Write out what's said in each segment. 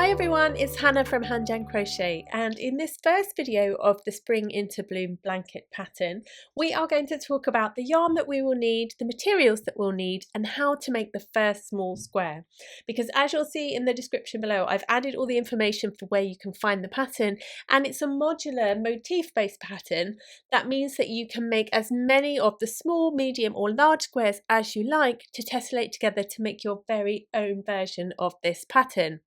Hi everyone, it's Hannah from HanJan Crochet, and in this first video of the Spring into Bloom blanket pattern, we are going to talk about the yarn that we will need, the materials that we'll need, and how to make the first small square. Because as you'll see in the description below, I've added all the information for where you can find the pattern, and it's a modular motif-based pattern. That means that you can make as many of the small, medium or large squares as you like to tessellate together to make your very own version of this pattern.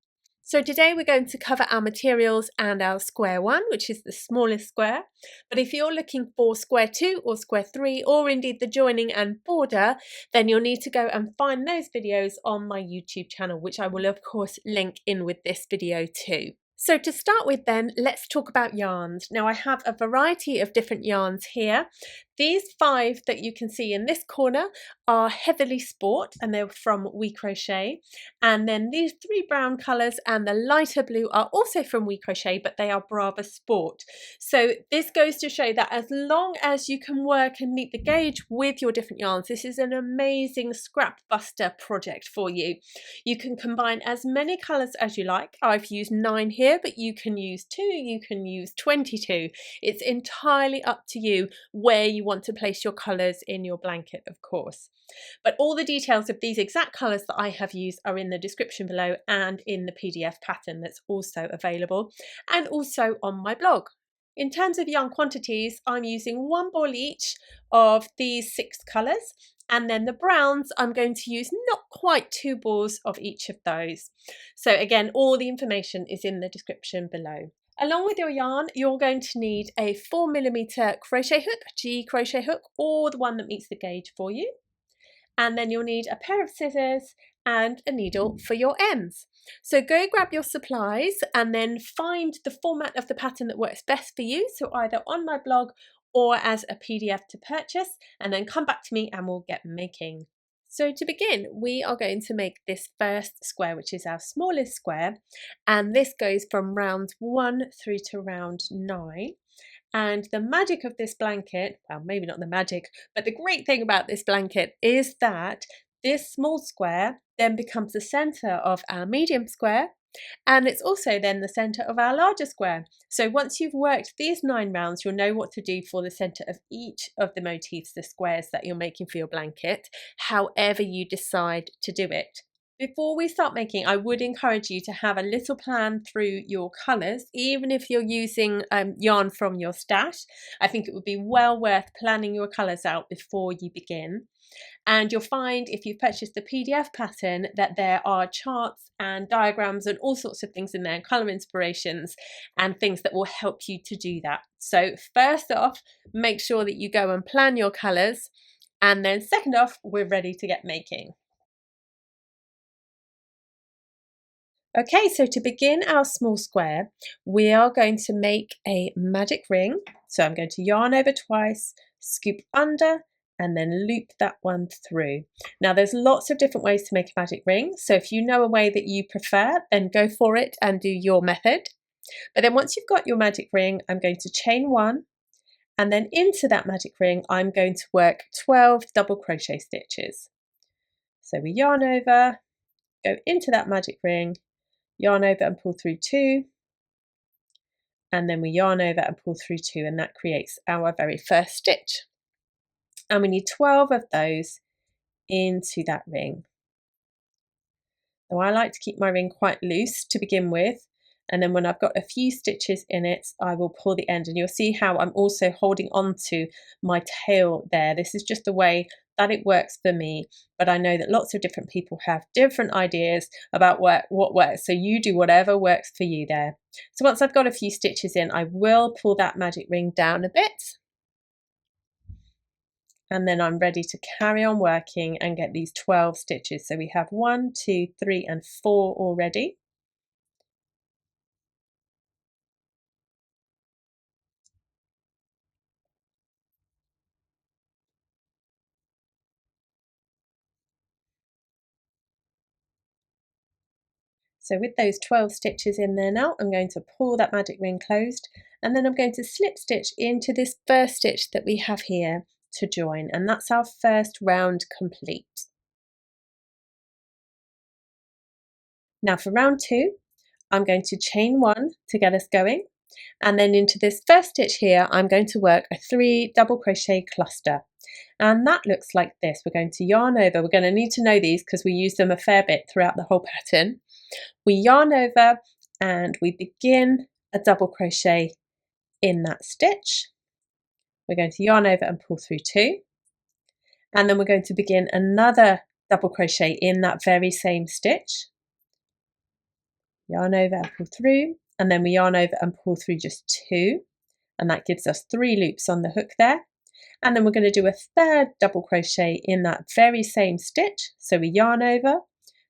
So today we're going to cover our materials and our square one, which is the smallest square. But if you're looking for square 2 or square 3, or indeed the joining and border, then you'll need to go and find those videos on my YouTube channel, which I will of course link in with this video too. So to start with then, let's talk about yarns. Now I have a variety of different yarns here. These 5 that you can see in this corner are Heatherly Sport, and they're from We Crochet. And then these 3 brown colours and the lighter blue are also from We Crochet, but they are Brava Sport. So this goes to show that as long as you can work and meet the gauge with your different yarns, this is an amazing scrap buster project for you. You can combine as many colours as you like. I've used 9 here, but you can use 2, you can use 22. It's entirely up to you where you want to place your colours in your blanket, of course. But all the details of these exact colours that I have used are in the description below and in the PDF pattern that's also available, and also on my blog. In terms of yarn quantities, I'm using 1 ball each of these 6 colours, and then the browns I'm going to use not quite 2 balls of each of those. So again, all the information is in the description below. Along with your yarn, you're going to need a 4mm crochet hook, G crochet hook, or the one that meets the gauge for you. And then you'll need a pair of scissors and a needle for your ends. So go grab your supplies and then find the format of the pattern that works best for you. So either on my blog or as a PDF to purchase, and then come back to me and we'll get making. So to begin, we are going to make this first square, which is our smallest square, and this goes from round 1 through to round 9. And the magic of this blanket, well, maybe not the magic, but the great thing about this blanket is that this small square then becomes the centre of our medium square, and it's also then the centre of our larger square. So once you've worked these 9 rounds, you'll know what to do for the centre of each of the motifs, the squares that you're making for your blanket, however you decide to do it. Before we start making, I would encourage you to have a little plan through your colours, even if you're using yarn from your stash. I think it would be well worth planning your colours out before you begin. And you'll find if you've purchased the PDF pattern that there are charts and diagrams and all sorts of things in there, colour inspirations and things that will help you to do that. So first off, make sure that you go and plan your colours, and then second off, we're ready to get making. Okay, so to begin our small square, we are going to make a magic ring. So I'm going to yarn over twice, scoop under, and then loop that one through. Now there's lots of different ways to make a magic ring, so if you know a way that you prefer, then go for it and do your method. But then once you've got your magic ring, I'm going to chain 1, and then into that magic ring I'm going to work 12 double crochet stitches. So we yarn over, go into that magic ring, yarn over and pull through 2, and then we yarn over and pull through 2, and that creates our very first stitch. And we need 12 of those into that ring. Now I like to keep my ring quite loose to begin with, and then when I've got a few stitches in it, I will pull the end, and you'll see how I'm also holding on to my tail there. This is just the way that it works for me, but I know that lots of different people have different ideas about what works, so you do whatever works for you there. So once I've got a few stitches in, I will pull that magic ring down a bit, and then I'm ready to carry on working and get these 12 stitches. So we have 1, 2, 3 and 4 already. So with those 12 stitches in there now, I'm going to pull that magic ring closed, and then I'm going to slip stitch into this first stitch that we have here to join, and that's our first round complete. Now for round 2, I'm going to chain 1 to get us going, and then into this first stitch here I'm going to work a 3 double crochet cluster, and that looks like this. We're going to yarn over. We're going to need to know these because we use them a fair bit throughout the whole pattern. We yarn over and we begin a double crochet in that stitch. We're going to yarn over and pull through 2, and then we're going to begin another double crochet in that very same stitch. Yarn over and pull through, and then we yarn over and pull through just 2, and that gives us 3 loops on the hook there. And then we're going to do a third double crochet in that very same stitch. So we yarn over,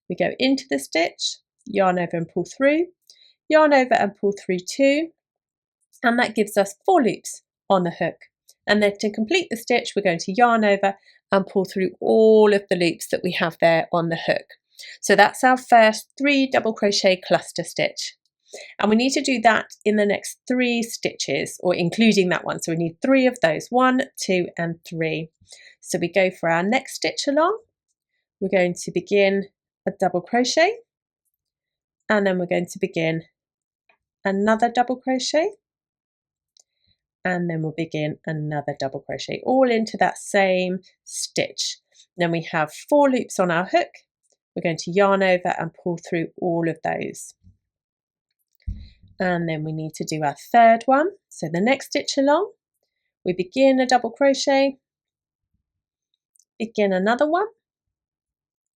we go into the stitch, yarn over and pull through, yarn over and pull through 2, and that gives us 4 loops on the hook. And then to complete the stitch we're going to yarn over and pull through all of the loops that we have there on the hook. So that's our first 3 double crochet cluster stitch, and we need to do that in the next 3 stitches, or including that one. So we need 3 of those, 1, 2 and 3. So we go for our next stitch along. We're going to begin a double crochet, and then we're going to begin another double crochet, and then we'll begin another double crochet, all into that same stitch. Then we have 4 loops on our hook. We're going to yarn over and pull through all of those. And then we need to do our third one. So the next stitch along, we begin a double crochet, begin another one,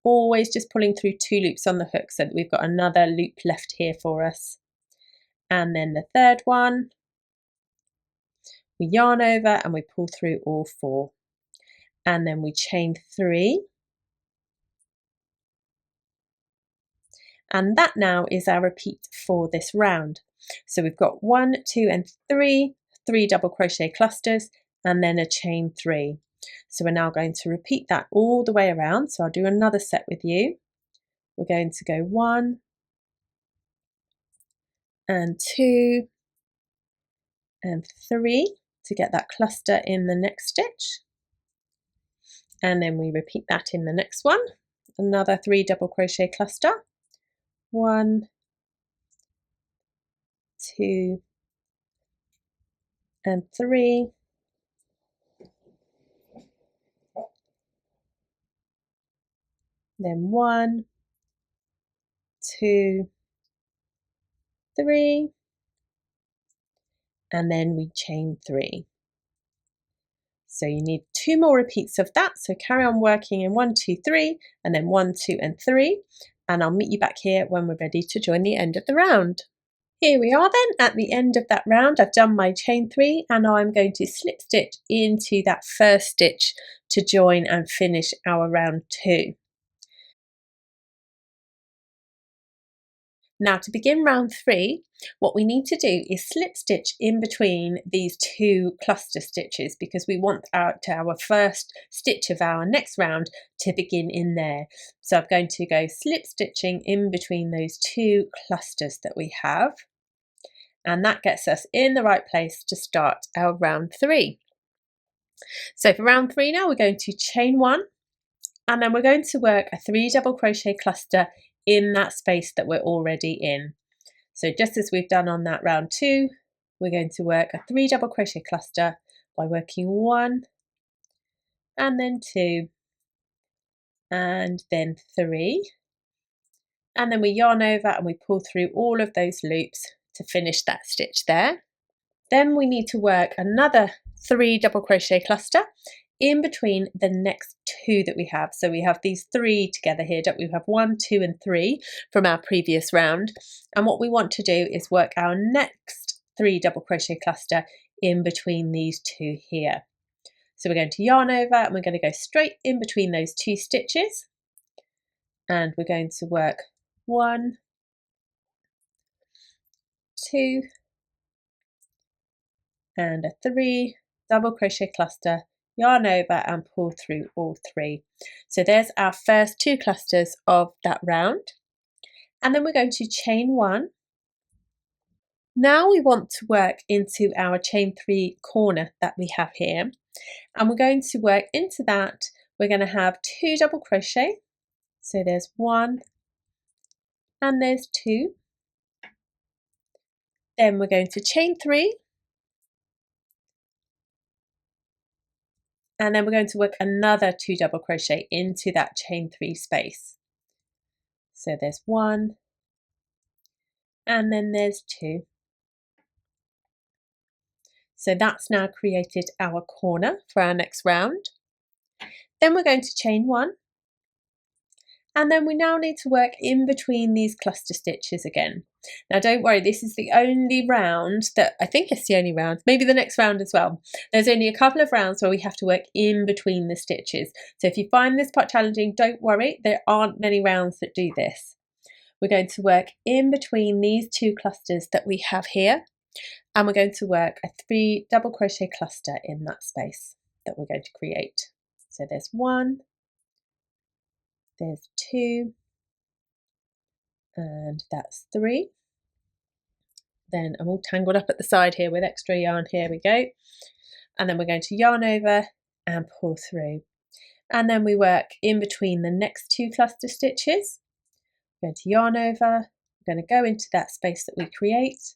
always just pulling through 2 loops on the hook so that we've got another loop left here for us. And then the third one, we yarn over and we pull through all 4. And then we chain 3. And that now is our repeat for this round. So we've got 1, 2 and 3 double crochet clusters, and then a chain 3. So we're now going to repeat that all the way around. So I'll do another set with you. We're going to go 1 and 2 and 3 to get that cluster in the next stitch, and then we repeat that in the next one. Another 3 double crochet cluster, 1, 2 and 3, then 1, 2, 3, and then we chain 3. So you need 2 more repeats of that, so carry on working in 1, 2, 3, and then 1, 2 and 3, and I'll meet you back here when we're ready to join the end of the round. Here we are then at the end of that round. I've done my chain 3, and now I'm going to slip stitch into that first stitch to join and finish our round 2. Now to begin round 3, what we need to do is slip stitch in between these 2 cluster stitches, because we want our first stitch of our next round to begin in there. So I'm going to go slip stitching in between those 2 clusters that we have, and that gets us in the right place to start our round 3. So for round 3 now we're going to chain 1, and then we're going to work a 3 double crochet cluster in that space that we're already in. So just as we've done on that round 2, we're going to work a 3 double crochet cluster by working 1 and then 2 and then 3, and then we yarn over and we pull through all of those loops to finish that stitch there. Then we need to work another 3 double crochet cluster in between the next 2 that we have. So we have these 3 together here, don't we? We have 1, 2 and 3 from our previous round, and what we want to do is work our next 3 double crochet cluster in between these 2 here. So we're going to yarn over and we're going to go straight in between those 2 stitches, and we're going to work 1, 2 and a 3 double crochet cluster, yarn over and pull through all 3. So there's our first 2 clusters of that round, and then we're going to chain 1. Now we want to work into our chain 3 corner that we have here, and we're going to work into that. We're going to have 2 double crochet, so there's 1 and there's 2, Then we're going to chain 3, and then we're going to work another 2 double crochet into that chain 3 space. So there's 1, and then there's 2. So that's now created our corner for our next round. Then we're going to chain 1, and then we now need to work in between these cluster stitches again. Now don't worry, this is the only round that, I think it's the only round, maybe the next round as well. There's only a couple of rounds where we have to work in between the stitches. So if you find this part challenging, don't worry, there aren't many rounds that do this. We're going to work in between these 2 clusters that we have here, and we're going to work a 3 double crochet cluster in that space that we're going to create. So there's 1, there's 2, and that's 3. Then I'm all tangled up at the side here with extra yarn. Here we go. And then we're going to yarn over and pull through. And then we work in between the next 2 cluster stitches. We're going to yarn over, we're going to go into that space that we create,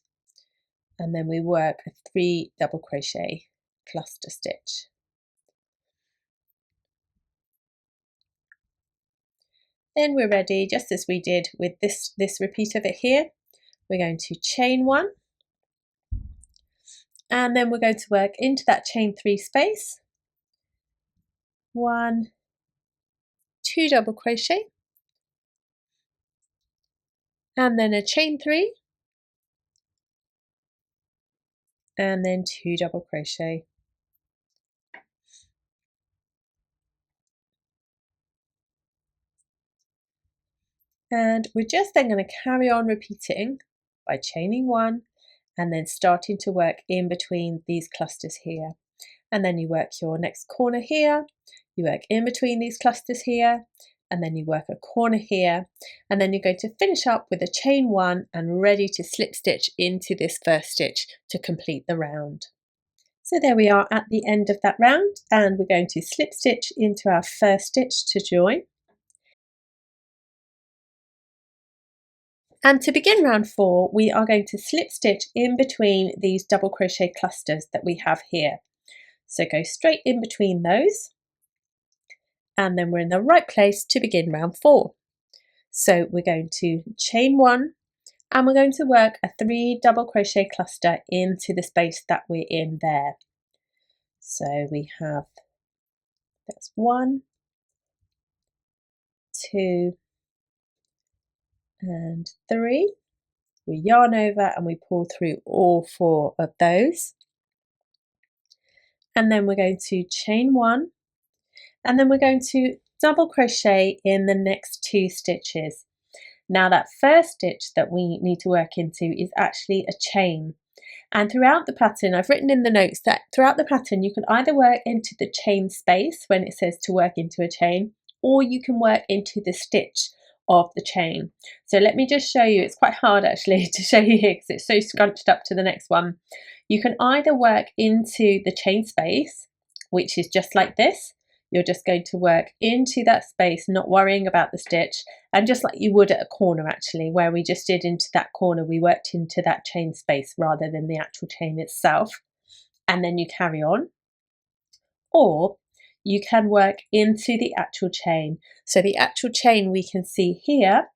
and then we work a 3 double crochet cluster stitch. Then we're ready, just as we did with this repeat of it here. We're going to chain 1, and then we're going to work into that chain 3 space. 1, 2 double crochet, and then a chain 3, and then 2 double crochet. And we're just then going to carry on repeating by chaining 1 and then starting to work in between these clusters here. And then you work your next corner here, you work in between these clusters here, and then you work a corner here, and then you're going to finish up with a chain 1 and ready to slip stitch into this first stitch to complete the round. So there we are at the end of that round, and we're going to slip stitch into our first stitch to join. And to begin round 4, we are going to slip stitch in between these double crochet clusters that we have here. So go straight in between those, and then we're in the right place to begin round 4. So we're going to chain 1, and we're going to work a 3 double crochet cluster into the space that we're in there. So we have, that's 1, 2, and 3. We yarn over and we pull through all 4 of those. And then we're going to chain 1, and then we're going to double crochet in the next 2 stitches. Now that first stitch that we need to work into is actually a chain. And throughout the pattern, I've written in the notes that throughout the pattern you can either work into the chain space when it says to work into a chain, or you can work into the stitch of the chain. So let me just show you, it's quite hard actually to show you here because it's so scrunched up to the next one. You can either work into the chain space, which is just like this. You're just going to work into that space, not worrying about the stitch, and just like you would at a corner actually, where we just did into that corner, we worked into that chain space rather than the actual chain itself, and then you carry on. Or you can work into the actual chain. So the actual chain we can see here,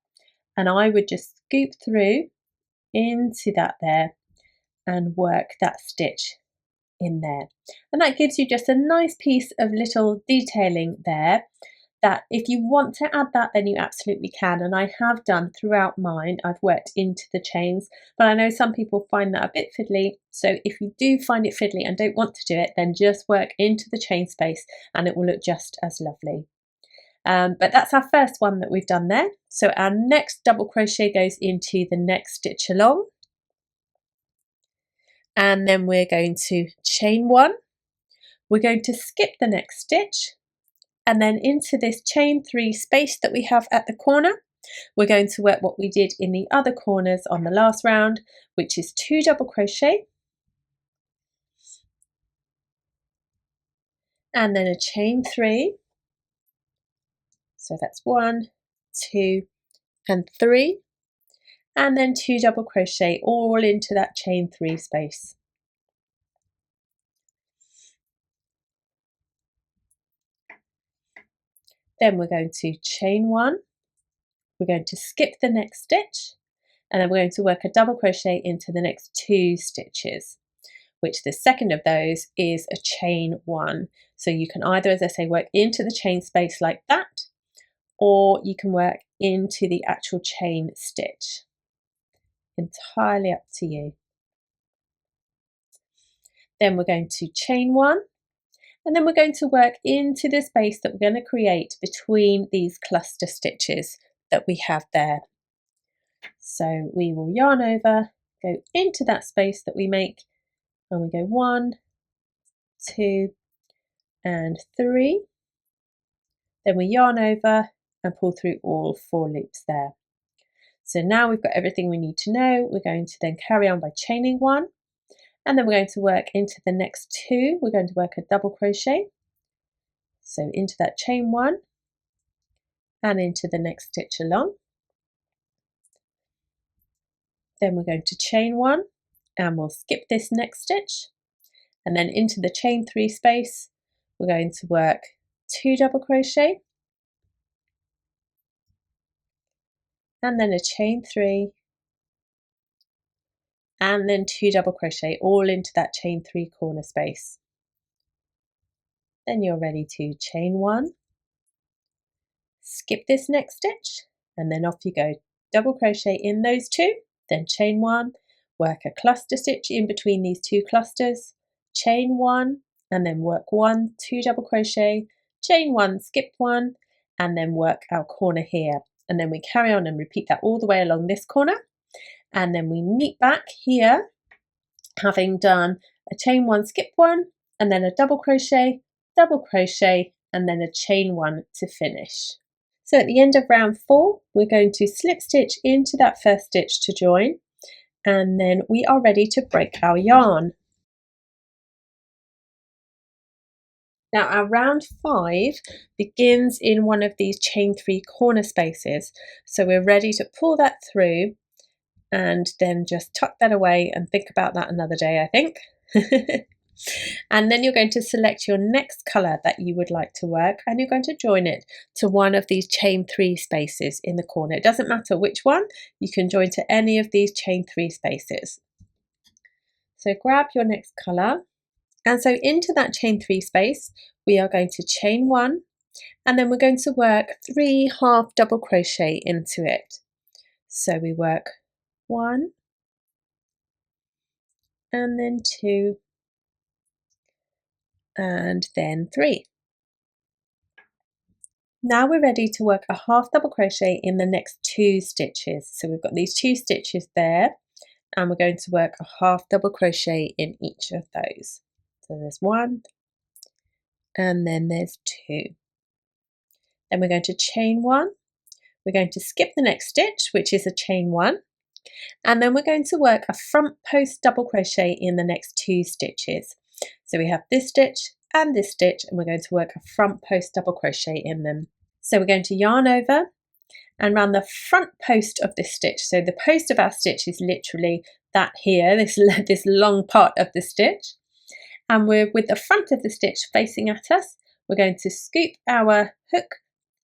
and I would just scoop through into that there and work that stitch in there, and that gives you just a nice piece of little detailing there that if you want to add that, then you absolutely can, and I have done throughout mine. I've worked into the chains, but I know some people find that a bit fiddly, so if you do find it fiddly and don't want to do it, then just work into the chain space and it will look just as lovely. But that's our first one that we've done there. So our next double crochet goes into the next stitch along, and then we're going to chain 1, we're going to skip the next stitch, and then into this chain 3 space that we have at the corner, we're going to work what we did in the other corners on the last round, which is 2 double crochet, and then a chain 3. So that's 1, 2, and 3. and then 2 double crochet all into that chain 3 space. Then we're going to chain 1, we're going to skip the next stitch, and then we're going to work a double crochet into the next 2 stitches, which the second of those is a chain 1. So you can either, as I say, work into the chain space like that, or you can work into the actual chain stitch. Entirely up to you. Then we're going to chain 1, and then we're going to work into the space that we're going to create between these cluster stitches that we have there. So we will yarn over, go into that space that we make, and we go 1, 2, and 3. Then we yarn over and pull through all 4 loops there. So now we've got everything we need to know. We're going to then carry on by chaining 1, and then we're going to work into the next 2. We're going to work a double crochet. So into that chain 1 and into the next stitch along. Then we're going to chain 1 and we'll skip this next stitch, and then into the chain 3 space we're going to work 2 double crochet and then a chain 3 and then 2 double crochet all into that chain 3 corner space. Then you're ready to chain 1, skip this next stitch, and then off you go. Double crochet in those 2, then chain 1, work a cluster stitch in between these 2 clusters, chain 1, and then work 1, 2 double crochet, chain 1, skip 1, and then work our corner here. And then we carry on and repeat that all the way along this corner, and then we meet back here having done a chain 1, skip 1, and then a double crochet, and then a chain 1 to finish. So at the end of round 4 we're going to slip stitch into that first stitch to join, and then we are ready to break our yarn. Now our round 5 begins in one of these chain 3 corner spaces, so we're ready to pull that through and then just tuck that away and think about that another day, I think. And then you're going to select your next colour that you would like to work, and you're going to join it to one of these chain 3 spaces in the corner. It doesn't matter which one, you can join to any of these chain 3 spaces. So grab your next colour, and so into that chain 3 space we are going to chain 1, and then we're going to work 3 half double crochet into it. So we work 1 and then 2 and then 3. Now we're ready to work a half double crochet in the next 2 stitches. So we've got these 2 stitches there, and we're going to work a half double crochet in each of those. So there's 1 and then there's 2. Then we're going to chain 1, we're going to skip the next stitch, which is a chain 1, and then we're going to work a front post double crochet in the next 2 stitches. So we have this stitch and this stitch, and we're going to work a front post double crochet in them. So we're going to yarn over and round the front post of this stitch. So the post of our stitch is literally that here, this long part of the stitch, and we're with the front of the stitch facing at us. We're going to scoop our hook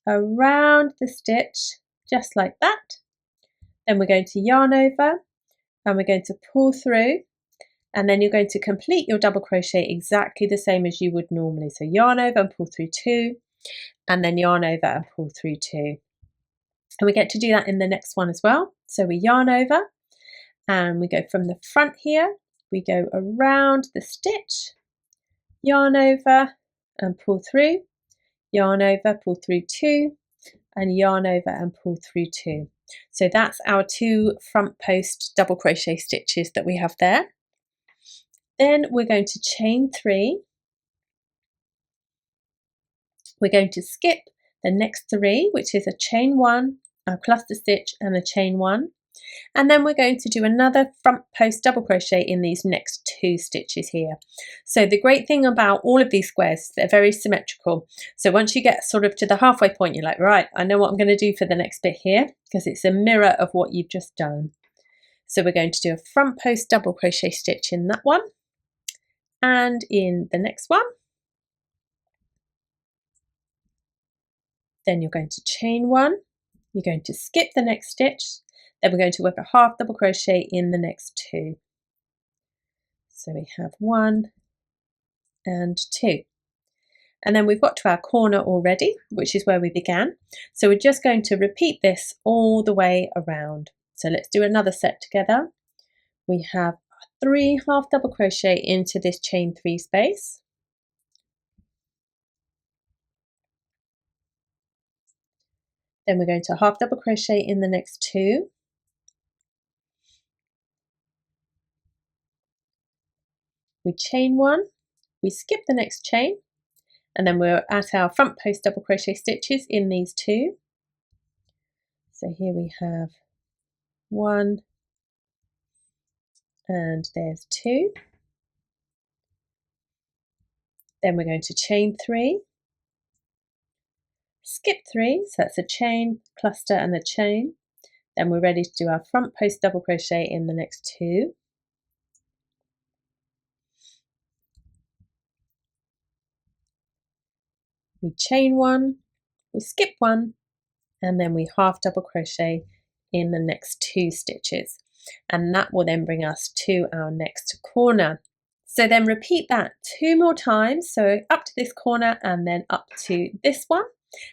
around the stitch just like that. Then we're going to yarn over and we're going to pull through, and then you're going to complete your double crochet exactly the same as you would normally. So yarn over and pull through 2, and then yarn over and pull through 2. And we get to do that in the next one as well. So we yarn over and we go from the front here, we go around the stitch, yarn over and pull through, yarn over, pull through 2, and yarn over and pull through 2. So that's our 2 front post double crochet stitches that we have there. Then we're going to chain 3, we're going to skip the next 3, which is a chain 1, a cluster stitch and a chain 1, and then we're going to do another front post double crochet in these next 2 stitches here. So the great thing about all of these squares is they're very symmetrical. So once you get sort of to the halfway point, you're like, right, I know what I'm going to do for the next bit here, because it's a mirror of what you've just done. So we're going to do a front post double crochet stitch in that one and in the next one. Then you're going to chain one, you're going to skip the next stitch, then we're going to work a half double crochet in the next two. So we have 1 and 2. And then we've got to our corner already, which is where we began. So we're just going to repeat this all the way around. So let's do another set together. We have 3 half double crochet into this chain 3 space. Then we're going to half double crochet in the next 2. We chain 1, we skip the next chain, and then we're at our front post double crochet stitches in these 2. So here we have 1 and there's 2. Then we're going to chain 3, skip 3, so that's a chain, cluster and a chain. Then we're ready to do our front post double crochet in the next 2. We chain 1, we skip 1, and then we half double crochet in the next 2 stitches. And that will then bring us to our next corner. So then repeat that 2 more times, so up to this corner and then up to this one,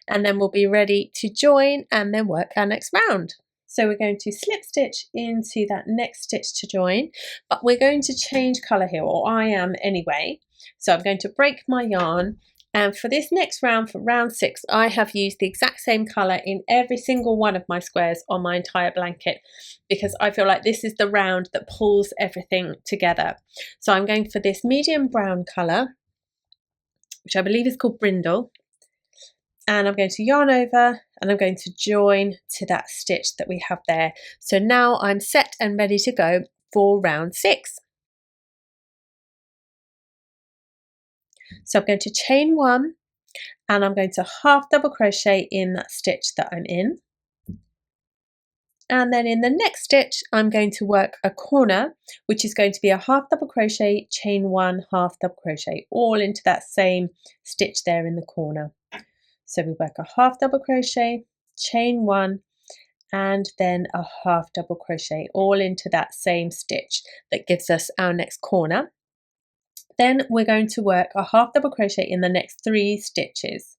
and then we'll be ready to join and then work our next round. So we're going to slip stitch into that next stitch to join, but we're going to change colour here, or I am anyway. So I'm going to break my yarn, and for this next round, for round 6, I have used the exact same colour in every single one of my squares on my entire blanket, because I feel like this is the round that pulls everything together. So I'm going for this medium brown colour, which I believe is called Brindle, and I'm going to yarn over and I'm going to join to that stitch that we have there. So now I'm set and ready to go for round 6. So I'm going to chain 1 and I'm going to half double crochet in that stitch that I'm in. And then in the next stitch, I'm going to work a corner, which is going to be a half double crochet, chain 1, half double crochet, all into that same stitch there in the corner. So we work a half double crochet, chain 1, and then a half double crochet, all into that same stitch that gives us our next corner. Then we're going to work a half double crochet in the next 3 stitches.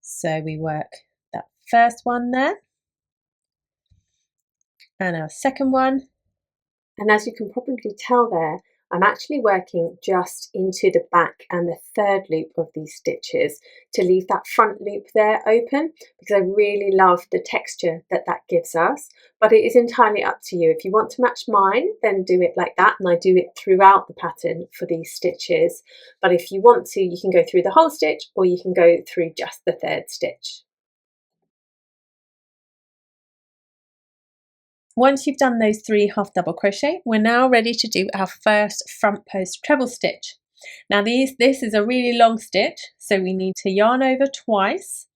So we work that first one there, and our second one. And as you can probably tell there, I'm actually working just into the back and the third loop of these stitches to leave that front loop there open, because I really love the texture that that gives us. But it is entirely up to you. If you want to match mine, then do it like that, and I do it throughout the pattern for these stitches. But if you want to, you can go through the whole stitch, or you can go through just the third stitch. Once you've done those 3 half double crochet, we're now ready to do our first front post treble stitch. Now this is a really long stitch, so we need to yarn over twice,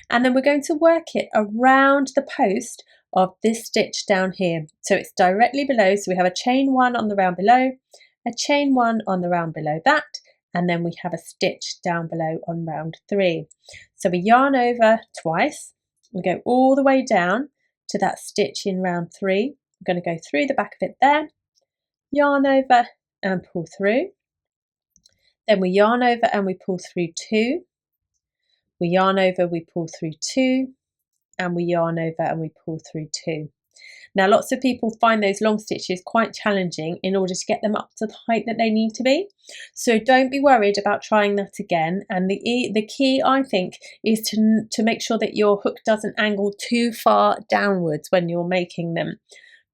and then we're going to work it around the post of this stitch down here. So it's directly below, so we have a chain 1 on the round below, a chain 1 on the round below that, and then we have a stitch down below on round 3. So we yarn over twice, we go all the way down to that stitch in round 3. I'm going to go through the back of it there, yarn over and pull through. Then we yarn over and we pull through 2. We yarn over, we pull through 2, and we yarn over and we pull through 2. Now lots of people find those long stitches quite challenging in order to get them up to the height that they need to be. So don't be worried about trying that again. And the key, I think, is to make sure that your hook doesn't angle too far downwards when you're making them.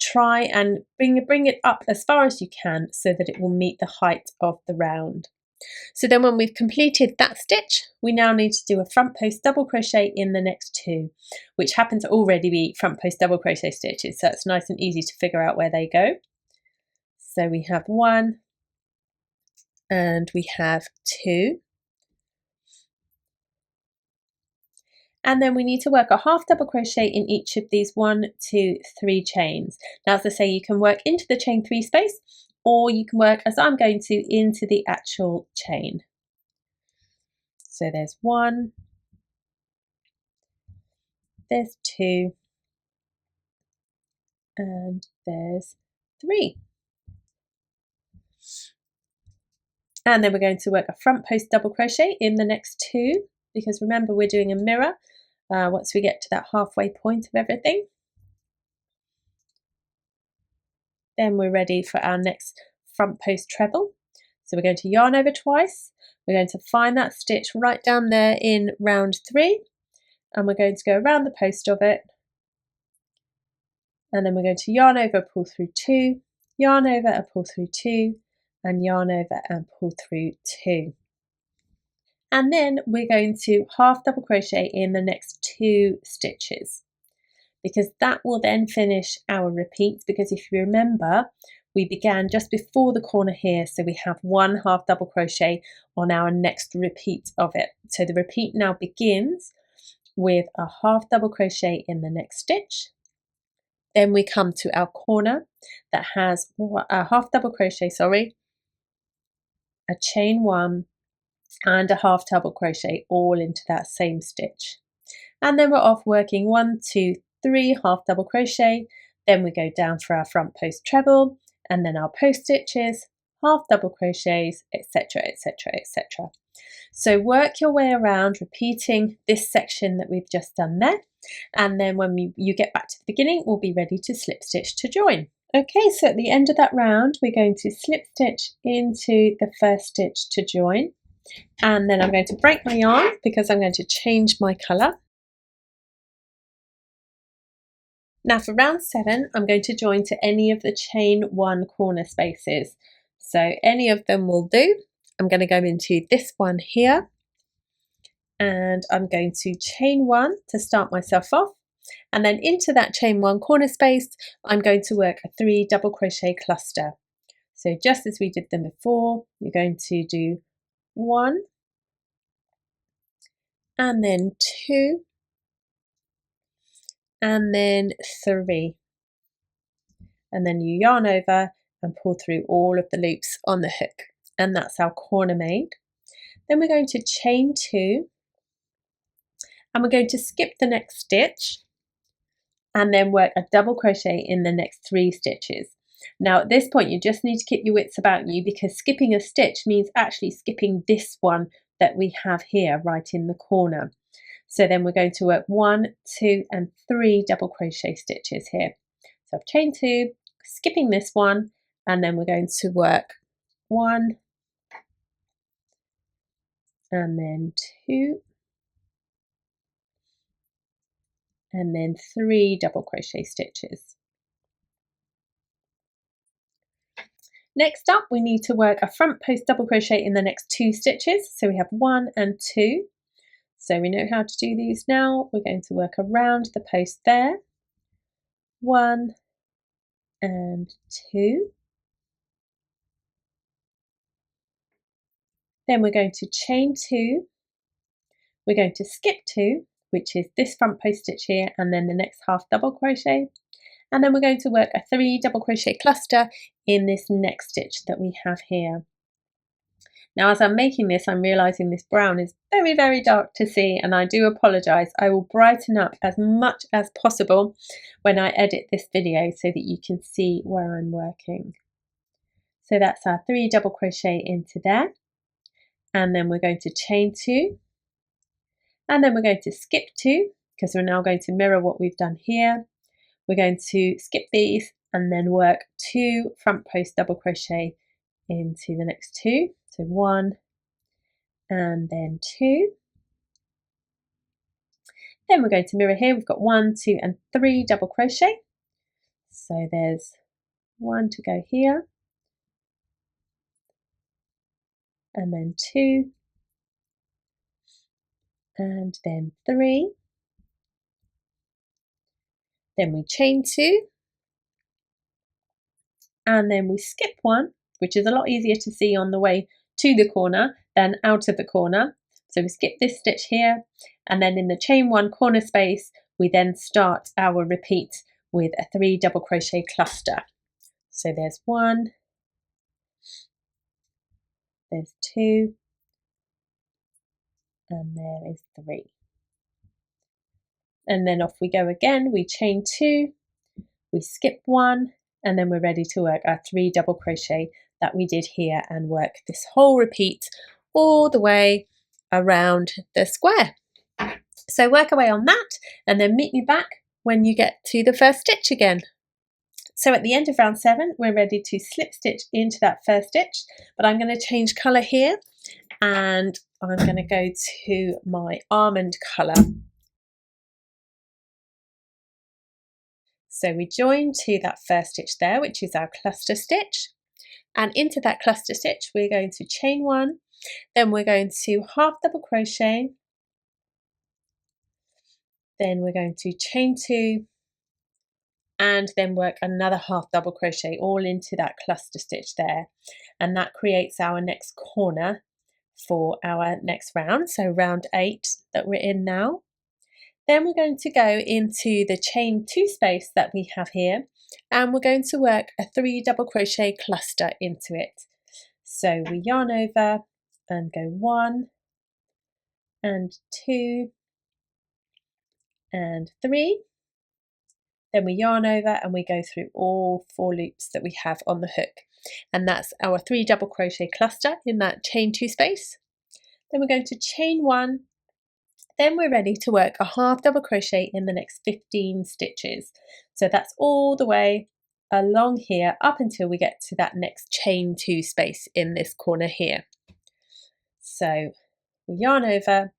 Try and bring it up as far as you can so that it will meet the height of the round. So then when we've completed that stitch, we now need to do a front post double crochet in the next 2, which happen to already be front post double crochet stitches, so it's nice and easy to figure out where they go. So we have 1 and we have 2, And then we need to work a half double crochet in each of these 1, 2, 3 chains. Now, as I say, you can work into the chain 3 space, or you can work, as I'm going to, into the actual chain. So there's 1, there's 2, and there's 3. And then we're going to work a front post double crochet in the next 2, because remember, we're doing a mirror once we get to that halfway point of everything. Then we're ready for our next front post treble. So we're going to yarn over twice. We're going to find that stitch right down there in round 3, and we're going to go around the post of it, and then we're going to yarn over, pull through 2, yarn over and pull through 2, and yarn over and pull through 2. And then we're going to half double crochet in the next 2 stitches, because that will then finish our repeats. Because if you remember, we began just before the corner here, so we have 1 half double crochet on our next repeat of it. So the repeat now begins with a half double crochet in the next stitch. Then we come to our corner that has a half double crochet, a chain 1 and a half double crochet all into that same stitch. And then we're off working 1, 2, 3 half double crochet. Then we go down for our front post treble, and then our post stitches, half double crochets, etc, etc, etc. So work your way around, repeating this section that we've just done there, and then when you get back to the beginning, we'll be ready to slip stitch to join. Okay, so at the end of that round, we're going to slip stitch into the first stitch to join, and then I'm going to break my yarn because I'm going to change my colour. Now for round 7, I'm going to join to any of the chain 1 corner spaces. So any of them will do. I'm going to go into this one here, and I'm going to chain 1 to start myself off, and then into that chain 1 corner space, I'm going to work a 3 double crochet cluster. So just as we did them before, you're going to do 1, and then 2, and then 3. And then you yarn over and pull through all of the loops on the hook, and that's our corner made. Then we're going to chain 2, and we're going to skip the next stitch and then work a double crochet in the next 3 stitches. Now at this point you just need to keep your wits about you, because skipping a stitch means actually skipping this one that we have here right in the corner. So then we're going to work 1, 2 and 3 double crochet stitches here. So I've chained 2, skipping this one, and then we're going to work 1 and then 2 and then 3 double crochet stitches. Next up, we need to work a front post double crochet in the next 2 stitches. So we have 1 and 2. So we know how to do these now. We're going to work around the post there. 1 and 2. Then we're going to chain 2. We're going to skip 2, which is this front post stitch here, and then the next half double crochet. And then we're going to work a 3 double crochet cluster in this next stitch that we have here. Now as I'm making this, I'm realizing this brown is very, very dark to see, and I do apologize. I will brighten up as much as possible when I edit this video so that you can see where I'm working. So that's our 3 double crochet into there, and then we're going to chain 2, and then we're going to skip 2 because we're now going to mirror what we've done here. We're going to skip these and then work 2 front post double crochet into the next 2. So 1 and then 2. Then we're going to mirror here. We've got 1, 2 and 3 double crochet. So there's 1 to go here, and then 2, and then 3. Then we chain 2, and then we skip 1, which is a lot easier to see on the way to the corner than out of the corner. So we skip this stitch here, and then in the chain 1 corner space we then start our repeat with a 3 double crochet cluster. So there's 1, there's 2, and there is 3. And then off we go again. We chain 2, we skip 1, and then we're ready to work our 3 double crochet that we did here and work this whole repeat all the way around the square. So work away on that and then meet me back when you get to the first stitch again. So at the end of round 7 we're ready to slip stitch into that first stitch, but I'm going to change colour here and I'm going to go to my almond colour. So we join to that first stitch there, which is our cluster stitch, and into that cluster stitch we're going to chain 1, then we're going to half double crochet, then we're going to chain 2, and then work another half double crochet all into that cluster stitch there, and that creates our next corner for our next round, so round 8 that we're in now. Then we're going to go into the chain 2 space that we have here, and we're going to work a 3 double crochet cluster into it. So we yarn over and go 1 and 2 and 3, then we yarn over and we go through all 4 loops that we have on the hook, and that's our 3 double crochet cluster in that chain 2 space. Then we're going to chain 1, then we're ready to work a half double crochet in the next 15 stitches. So that's all the way along here up until we get to that next chain 2 space in this corner here. So we yarn over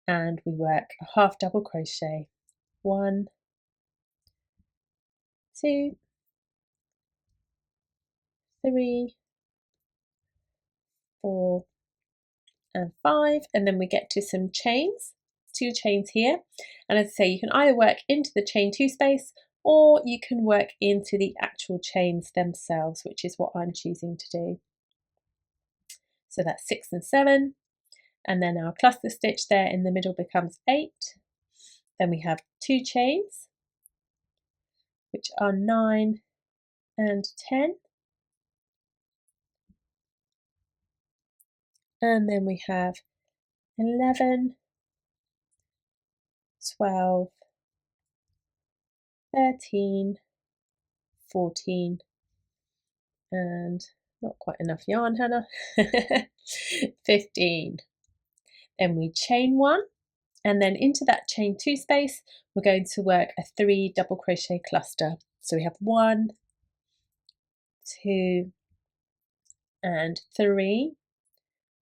and we work a half double crochet, 1, 2, 3, 4 and 5, and then we get to some chains, 2 chains here, and as I say, you can either work into the chain 2 space or you can work into the actual chains themselves, which is what I'm choosing to do. So that's 6 and 7, and then our cluster stitch there in the middle becomes 8. Then we have 2 chains, which are 9 and 10, and then we have 11, 12, 13, 14, and not quite enough yarn, Hannah, 15. Then we chain 1, and then into that chain 2 space we're going to work a 3 double crochet cluster. So we have 1, 2 and 3,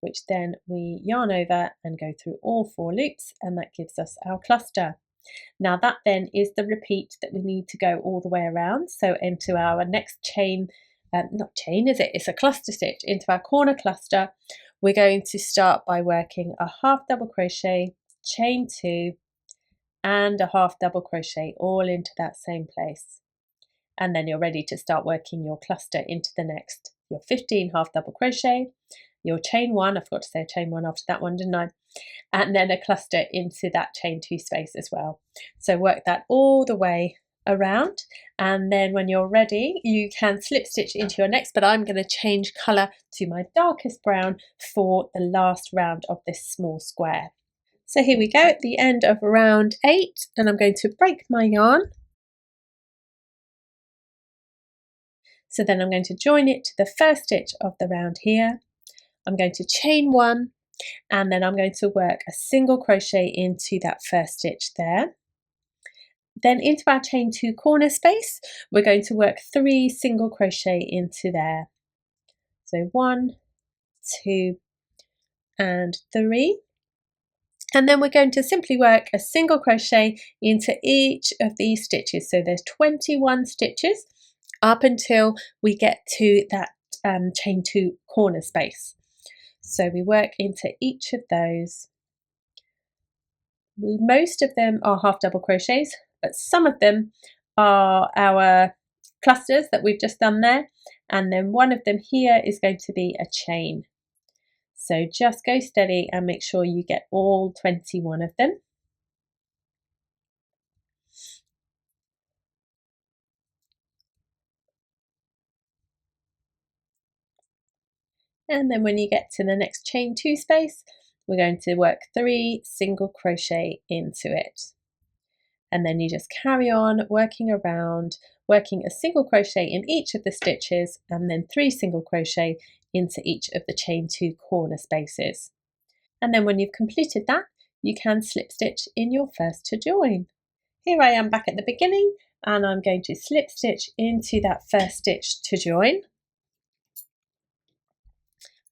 which then we yarn over and go through all 4 loops, and that gives us our cluster. Now that then is the repeat that we need to go all the way around. So into our next chain, not chain is it, it's a cluster stitch, into our corner cluster we're going to start by working a half double crochet, chain 2 and a half double crochet all into that same place, and then you're ready to start working your cluster into the next, your 15 half double crochet, your chain 1, I forgot to say chain 1 after that one, didn't I? And then a cluster into that chain 2 space as well. So work that all the way around, and then when you're ready you can slip stitch into your next, but I'm going to change colour to my darkest brown for the last round of this small square. So here we go at the end of round 8, and I'm going to break my yarn. So then I'm going to join it to the first stitch of the round here. I'm going to chain 1, and then I'm going to work a single crochet into that first stitch there. Then into our chain 2 corner space we're going to work 3 single crochet into there. So 1, 2 and 3, and then we're going to simply work a single crochet into each of these stitches. So there's 21 stitches up until we get to that chain 2 corner space. So we work into each of those. Most of them are half double crochets, but some of them are our clusters that we've just done there, and then one of them here is going to be a chain. So just go steady and make sure you get all 21 of them. And then when you get to the next chain 2 space, we're going to work 3 single crochet into it. And then you just carry on working around, working a single crochet in each of the stitches and then 3 single crochet into each of the chain 2 corner spaces. And then when you've completed that, you can slip stitch in your first to join. Here I am back at the beginning, and I'm going to slip stitch into that first stitch to join.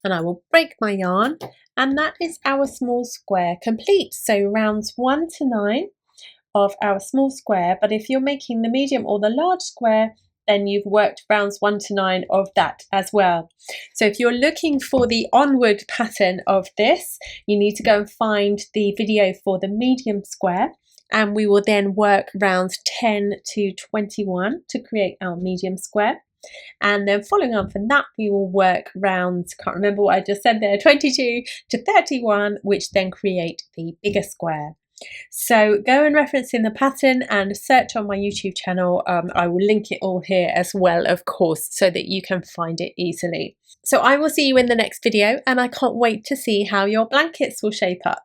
And I will break my yarn, and that is our small square complete. So rounds 1 to 9 of our small square, but if you're making the medium or the large square, then you've worked rounds 1 to 9 of that as well. So if you're looking for the onward pattern of this, you need to go and find the video for the medium square, and we will then work rounds 10 to 21 to create our medium square. And then following on from that, we will work rounds, can't remember what I just said there, 22 to 31, which then create the bigger square. So go and reference in the pattern and search on my YouTube channel. I will link it all here as well, of course, so that you can find it easily. So I will see you in the next video, and I can't wait to see how your blankets will shape up.